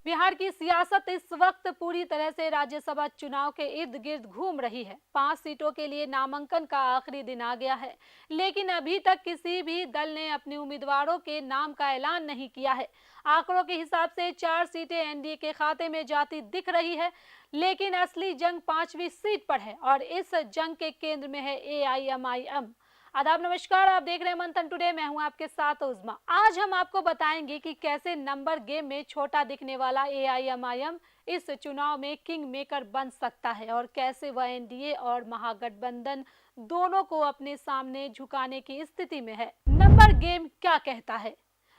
बिहार की सियासत इस वक्त पूरी तरह से राज्यसभा चुनाव के इर्द गिर्द घूम रही है। 5 सीटों के लिए नामांकन का आखिरी दिन आ गया है, लेकिन अभी तक किसी भी दल ने अपने उम्मीदवारों के नाम का ऐलान नहीं किया है। आंकड़ों के हिसाब से 4 सीटें एनडीए के खाते में जाती दिख रही है, लेकिन असली जंग 5वीं सीट पर है और इस जंग के केंद्र में है एआईएमआईएम। आदाब नमस्कार, आप देख रहे हैं मंथन टुडे। मैं हूं आपके साथ उज़मा। आज हम आपको बताएंगे कि कैसे नंबर गेम में छोटा दिखने वाला एआईएमआईएम इस चुनाव में किंग मेकर बन सकता है और कैसे वह एनडीए और महागठबंधन दोनों को अपने सामने झुकाने की स्थिति में है। नंबर गेम क्या कहता है?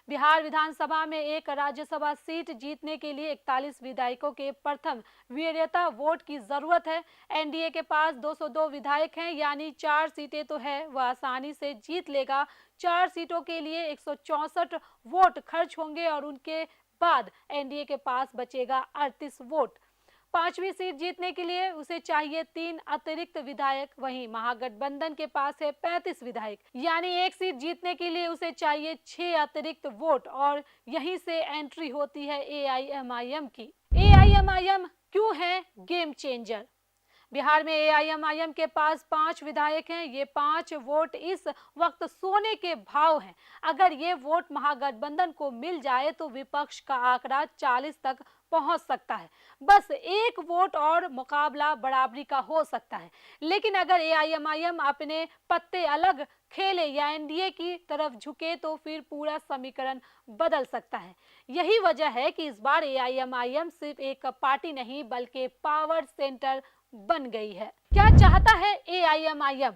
बिहार विधानसभा में एक राज्यसभा सीट जीतने के लिए 41 विधायकों के प्रथम वरीयता वोट की जरूरत है। एनडीए के पास 202 विधायक हैं, यानी 4 सीटें तो है वह आसानी से जीत लेगा। 4 सीटों के लिए 164 वोट खर्च होंगे और उनके बाद एनडीए के पास बचेगा 38 वोट। 5वीं सीट जीतने के लिए उसे चाहिए 3 अतिरिक्त विधायक, वहीं महागठबंधन के पास है 35 विधायक, यानी एक सीट जीतने के लिए उसे चाहिए 6 अतिरिक्त वोट और यहीं से एंट्री होती है एआईएमआईएम की। एआईएमआईएम क्यों है गेम चेंजर? बिहार में एआईएमआईएम के पास 5 विधायक हैं। ये 5 वोट इस वक्त सोने के भाव हैं। अगर ये वोट महागठबंधन को मिल जाए तो विपक्ष का आंकड़ा 40 तक पहुंच सकता है। बस एक वोट और मुकाबला बराबरी का हो सकता है। लेकिन अगर एआईएमआईएम अपने पत्ते अलग खेले या एनडीए की तरफ झुके तो फिर पूरा समीकरण बदल सकता है। यही वजह है कि इस बार एआईएमआईएम सिर्फ एक पार्टी नहीं बल्कि पावर सेंटर बन गई है। क्या चाहता है एआईएमआईएम?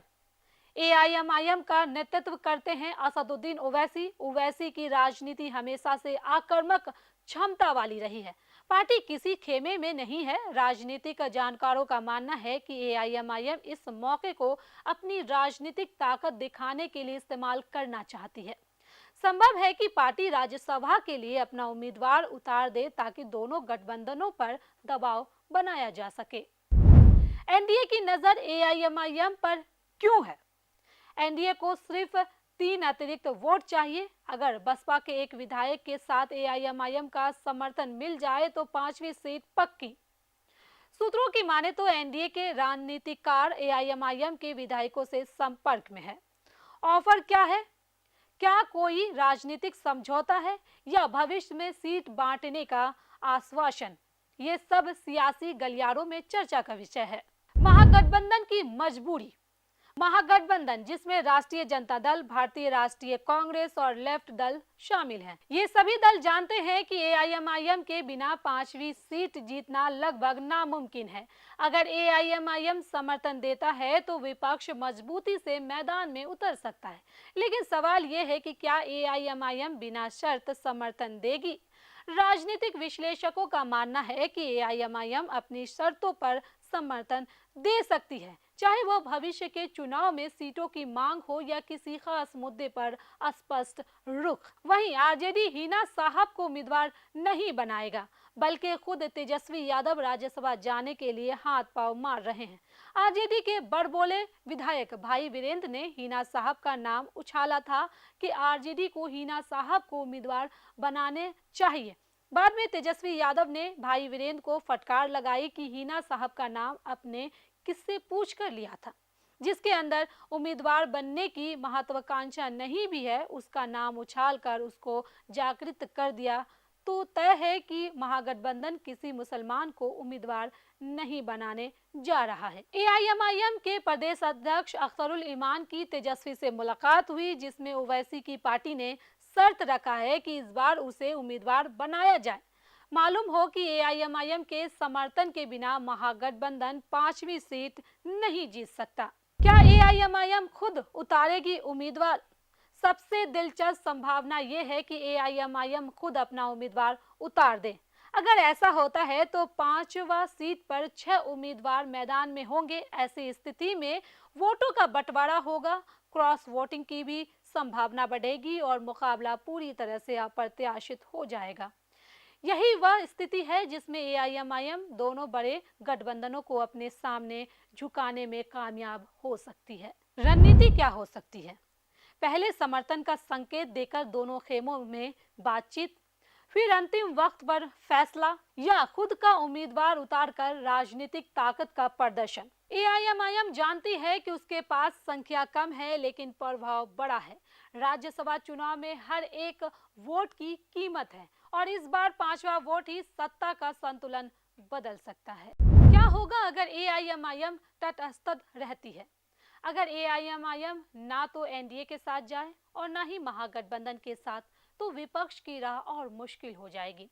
एआईएमआईएम का नेतृत्व करते हैं असदुद्दीन ओवैसी। ओवैसी की राजनीति हमेशा से आक्रामक क्षमता वाली रही है। पार्टी किसी खेमे में नहीं है। राजनीतिक जानकारों का मानना है कि एआईएमआईएम इस मौके को अपनी राजनीतिक ताकत दिखाने के लिए इस्तेमाल करना चाहती है। संभव है कि पार्टी राज्यसभा के लिए अपना उम्मीदवार उतार दे ताकि दोनों गठबंधनों पर दबाव बनाया जा सके। एनडीए की नजर एआईएमआईएम पर क्यों है? एनडीए को सिर्फ 3 अतिरिक्त वोट चाहिए। अगर बसपा के एक विधायक के साथ एआईएमआईएम का समर्थन मिल जाए तो 5वीं सीट पक्की। सूत्रों की माने तो एनडीए के रणनीतिकार एआईएमआईएम के विधायकों से संपर्क में है। ऑफर क्या है? क्या कोई राजनीतिक समझौता है या भविष्य में सीट बांटने का आश्वासन? ये सब सियासी गलियारों में चर्चा का विषय है। महागठबंधन की मजबूरी। महागठबंधन जिसमें राष्ट्रीय जनता दल, भारतीय राष्ट्रीय कांग्रेस और लेफ्ट दल शामिल हैं। ये सभी दल जानते हैं कि एआईएमआईएम के बिना 5वीं सीट जीतना लगभग नामुमकिन है। अगर एआईएमआईएम समर्थन देता है तो विपक्ष मजबूती से मैदान में उतर सकता है। लेकिन सवाल ये है कि क्या एआईएमआईएम बिना शर्त समर्थन देगी? राजनीतिक विश्लेषकों का मानना है कि एआईएमआईएम अपनी शर्तों पर समर्थन दे सकती है, चाहे वो भविष्य के चुनाव में सीटों की मांग हो या किसी खास मुद्दे पर स्पष्ट रुख। वहीं आरजेडी हिना साहब को उम्मीदवार नहीं बनाएगा, बल्कि खुद तेजस्वी यादव राज्यसभा जाने के लिए हाथ पांव मार रहे हैं। आरजेडी के बड़बोले विधायक भाई वीरेंद्र ने हिना साहब का नाम उछाला था कि आरजेडी को हिना साहब को उम्मीदवार बनाने चाहिए। बाद में तेजस्वी यादव ने भाई वीरेंद्र को फटकार लगाई कि हिना साहब का नाम अपने किससे पूछ कर लिया था, जिसके अंदर उम्मीदवार बनने की महत्वाकांक्षा नहीं भी है, उसका नाम उछालकर उसको जागृत कर दिया। तो तय है कि महागठबंधन किसी मुसलमान को उम्मीदवार नहीं बनाने जा रहा है। एआईएमआईएम के प्रदेश अध्यक्ष अख्तरुल ईमान की तेजस्वी से मुलाकात हुई, जिसमें ओवैसी की पार्टी ने शर्त रखा है कि इस बार उसे उम्मीदवार बनाया जाए। मालूम हो कि एआईएमआईएम के समर्थन के बिना महागठबंधन 5वीं सीट नहीं जीत सकता। क्या एआईएमआईएम खुद उतारेगी उम्मीदवार? सबसे दिलचस्प संभावना यह है कि एआईएमआईएम खुद अपना उम्मीदवार उतार दे। अगर ऐसा होता है तो 5वां सीट पर 6 उम्मीदवार मैदान में होंगे। ऐसी स्थिति में वोटों का बंटवारा होगा, क्रॉस वोटिंग की भी संभावना बढ़ेगी और मुकाबला पूरी तरह से अप्रत्याशित हो जाएगा। यही वह स्थिति है जिसमें एआईएमआईएम दोनों बड़े गठबंधनों को अपने सामने झुकाने में कामयाब हो सकती है। रणनीति क्या हो सकती है? पहले समर्थन का संकेत देकर दोनों खेमों में बातचीत, फिर अंतिम वक्त पर फैसला या खुद का उम्मीदवार उतारकर राजनीतिक ताकत का प्रदर्शन। एआईएमआईएम जानती है कि उसके पास संख्या कम है लेकिन प्रभाव बड़ा है। राज्यसभा चुनाव में हर एक वोट की कीमत है और इस बार 5वां वोट ही सत्ता का संतुलन बदल सकता है। क्या होगा अगर एआईएमआईएम तटस्थ रहती है? अगर एआईएमआईएम ना तो एनडीए के साथ जाए और ना ही महागठबंधन के साथ, तो विपक्ष की राह और मुश्किल हो जाएगी।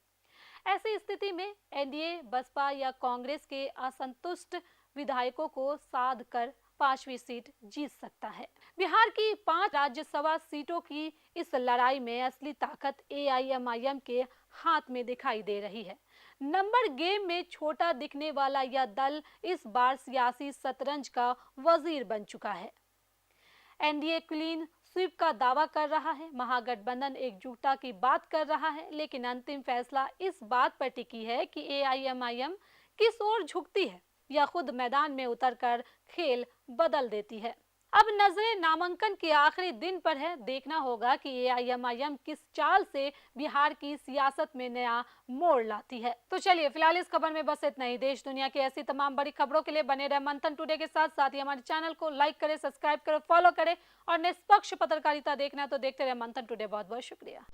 ऐसी स्थिति में एनडीए बसपा या कांग्रेस के असंतुष्ट विधायकों को साध कर 5वीं सीट जीत सकता है। बिहार की 5 राज्यसभा सीटों की इस लड़ाई में असली ताकत एआईएमआईएम के हाथ में दिखाई दे रही है। नंबर गेम में छोटा दिखने वाला यह दल इस बार सियासी शतरंज का वजीर बन चुका है। एनडीए क्लीन स्वीप का दावा कर रहा है, महागठबंधन एकजुटता की बात कर रहा है, लेकिन अंतिम फैसला इस बात पर टिकी है कि एआईएमआईएम किस ओर झुकती है या खुद मैदान में उतरकर खेल बदल देती है। अब नजरें नामांकन के आखिरी दिन पर है। देखना होगा कि एआईएमआईएम किस चाल से बिहार की सियासत में नया मोड़ लाती है। तो चलिए फिलहाल इस खबर में बस इतना ही। देश दुनिया की ऐसी तमाम बड़ी खबरों के लिए बने रहे मंथन टुडे के साथ। साथ ही हमारे चैनल को लाइक करें, सब्सक्राइब करें, फॉलो करें और निष्पक्ष पत्रकारिता देखना है तो देखते रहे मंथन टुडे। बहुत बहुत शुक्रिया।